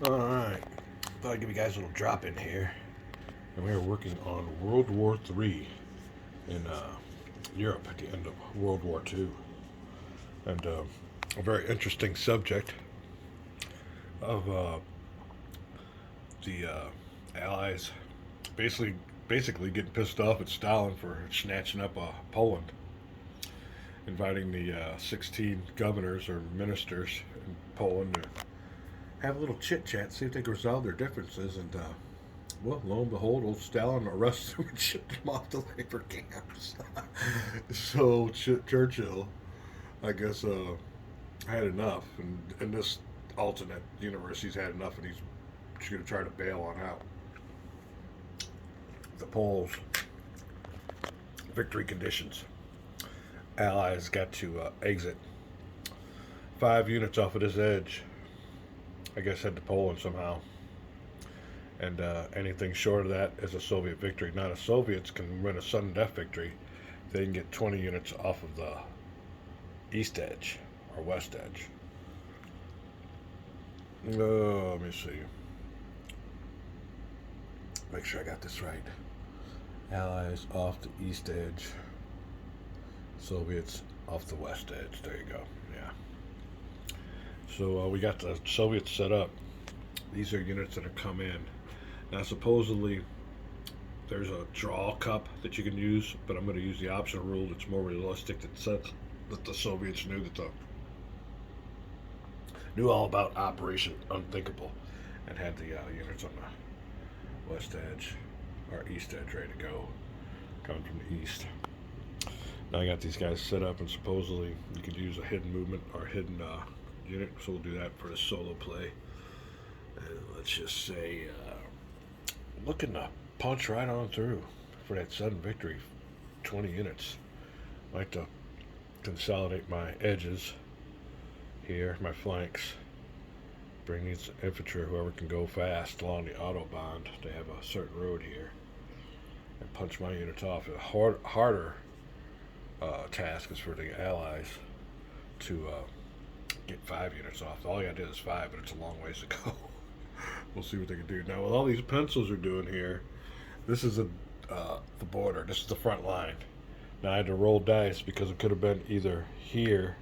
Alright, thought I'd give you guys a little drop in here. And we are working on World War III in Europe at the end of World War II. And a very interesting subject of the Allies basically getting pissed off at Stalin for snatching up Poland, inviting the 16 governors or ministers in Poland to have a little chit chat, see if they can resolve their differences. And well, lo and behold, old Stalin arrested them and shipped them off to labor camps. So Churchill, I guess, had enough, and in this alternate universe, he's had enough, and he's going to try to bail on out. The Poles, victory conditions. Allies got to exit 5 units off of this edge. I guess head to Poland somehow. And anything short of that is a Soviet victory. Now the Soviets can win a sudden death victory. They can get 20 units off of the east edge or west edge. Let me see. Make sure I got this right. Allies off the east edge. Soviets off the west edge. There you go. Yeah. So we got the Soviets set up. These are units that have come in. Now, supposedly, there's a draw cup that you can use, but I'm going to use the optional rule that's more realistic, that says that the Soviets knew all about Operation Unthinkable, and had the units on the west edge or east edge ready to go, coming from the east. Now I got these guys set up, and supposedly you could use a hidden movement or hidden unit, so we'll do that for the solo play. And let's just say, looking to punch right on through for that sudden victory. 20 units. I like to consolidate my edges here, my flanks. Bring these infantry, whoever can go fast along the autobahn. They have a certain road here, and punch my units off. A harder task is for the Allies to get 5 units off. All you gotta do is 5, but it's a long ways to go. We'll see what they can do. Now, with all these pencils are doing here, this is the border. This is the front line. Now, I had to roll dice because it could have been either here,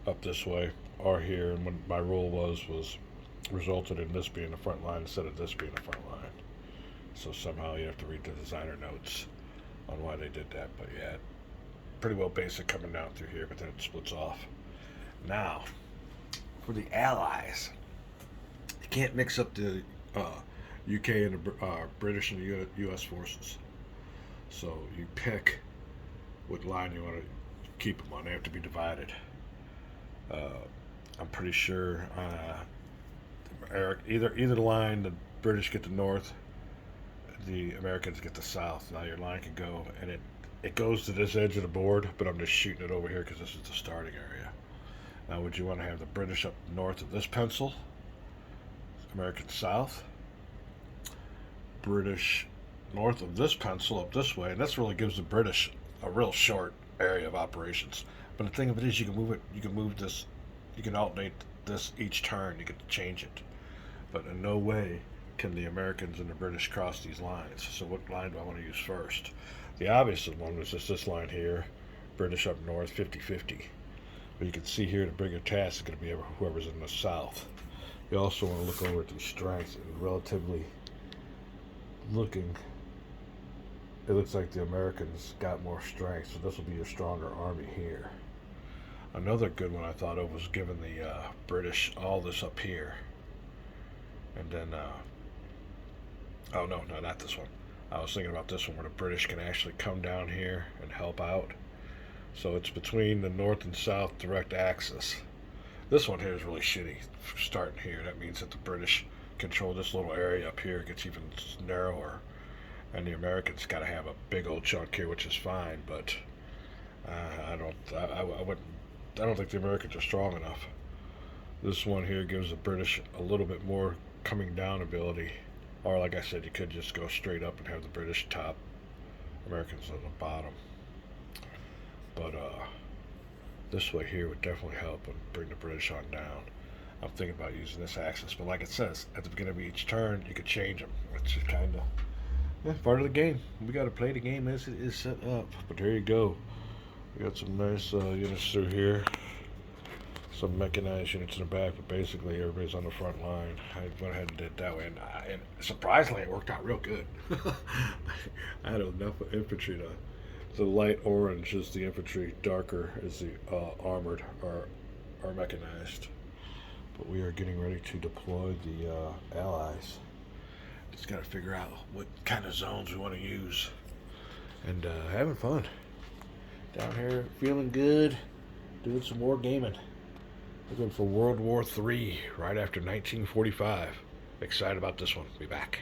up this way, or here. And what my roll was resulted in this being the front line instead of this being the front line. So somehow you have to read the designer notes on why they did that. But yeah, pretty well basic coming down through here, but then it splits off. Now, for the Allies, you can't mix up the UK and the British and the U.S. forces. So you pick what line you want to keep them on. They have to be divided. I'm pretty sure either line, the British get the north, the Americans get the south. Now your line can go, and it goes to this edge of the board, but I'm just shooting it over here because this is the starting area. Now, would you want to have the British up north of this pencil? Americans south? British north of this pencil up this way, and this really gives the British a real short area of operations. But the thing of it is, you can move this, you can alternate this each turn, you can change it. But in no way can the Americans and the British cross these lines. So what line do I want to use first? The obvious one was just this line here, British up north, 50-50. But you can see here the bigger task is going to be whoever's in the south. You also want to look over at these strengths, and relatively looking, it looks like the Americans got more strength, so this will be a stronger army here. Another good one I thought of was giving the British all this up here, and then oh no, not this one. I was thinking about this one where the British can actually come down here and help out. So it's between the north and south direct axis. This one here is really shitty. Starting here, that means that the British control this little area up here. It gets even narrower, and the Americans got to have a big old chunk here, which is fine. But I don't think the Americans are strong enough. This one here gives the British a little bit more coming down ability, or like I said, you could just go straight up and have the British top, Americans on the bottom. But this way here would definitely help and bring the British on down. I'm thinking about using this axis, but like it says, at the beginning of each turn, you could change them, which is kind of part of the game. We got to play the game as it is set up. But there you go. We got some nice units through here. Some mechanized units in the back, but basically everybody's on the front line. I went ahead and did it that way, and surprisingly, it worked out real good. I had enough infantry to. The light orange is the infantry, darker is the armored or mechanized. But we are getting ready to deploy the allies. Just got to figure out what kind of zones we want to use. And having fun. Down here, feeling good, doing some more gaming. Looking for World War III right after 1945. Excited about this one. Be back.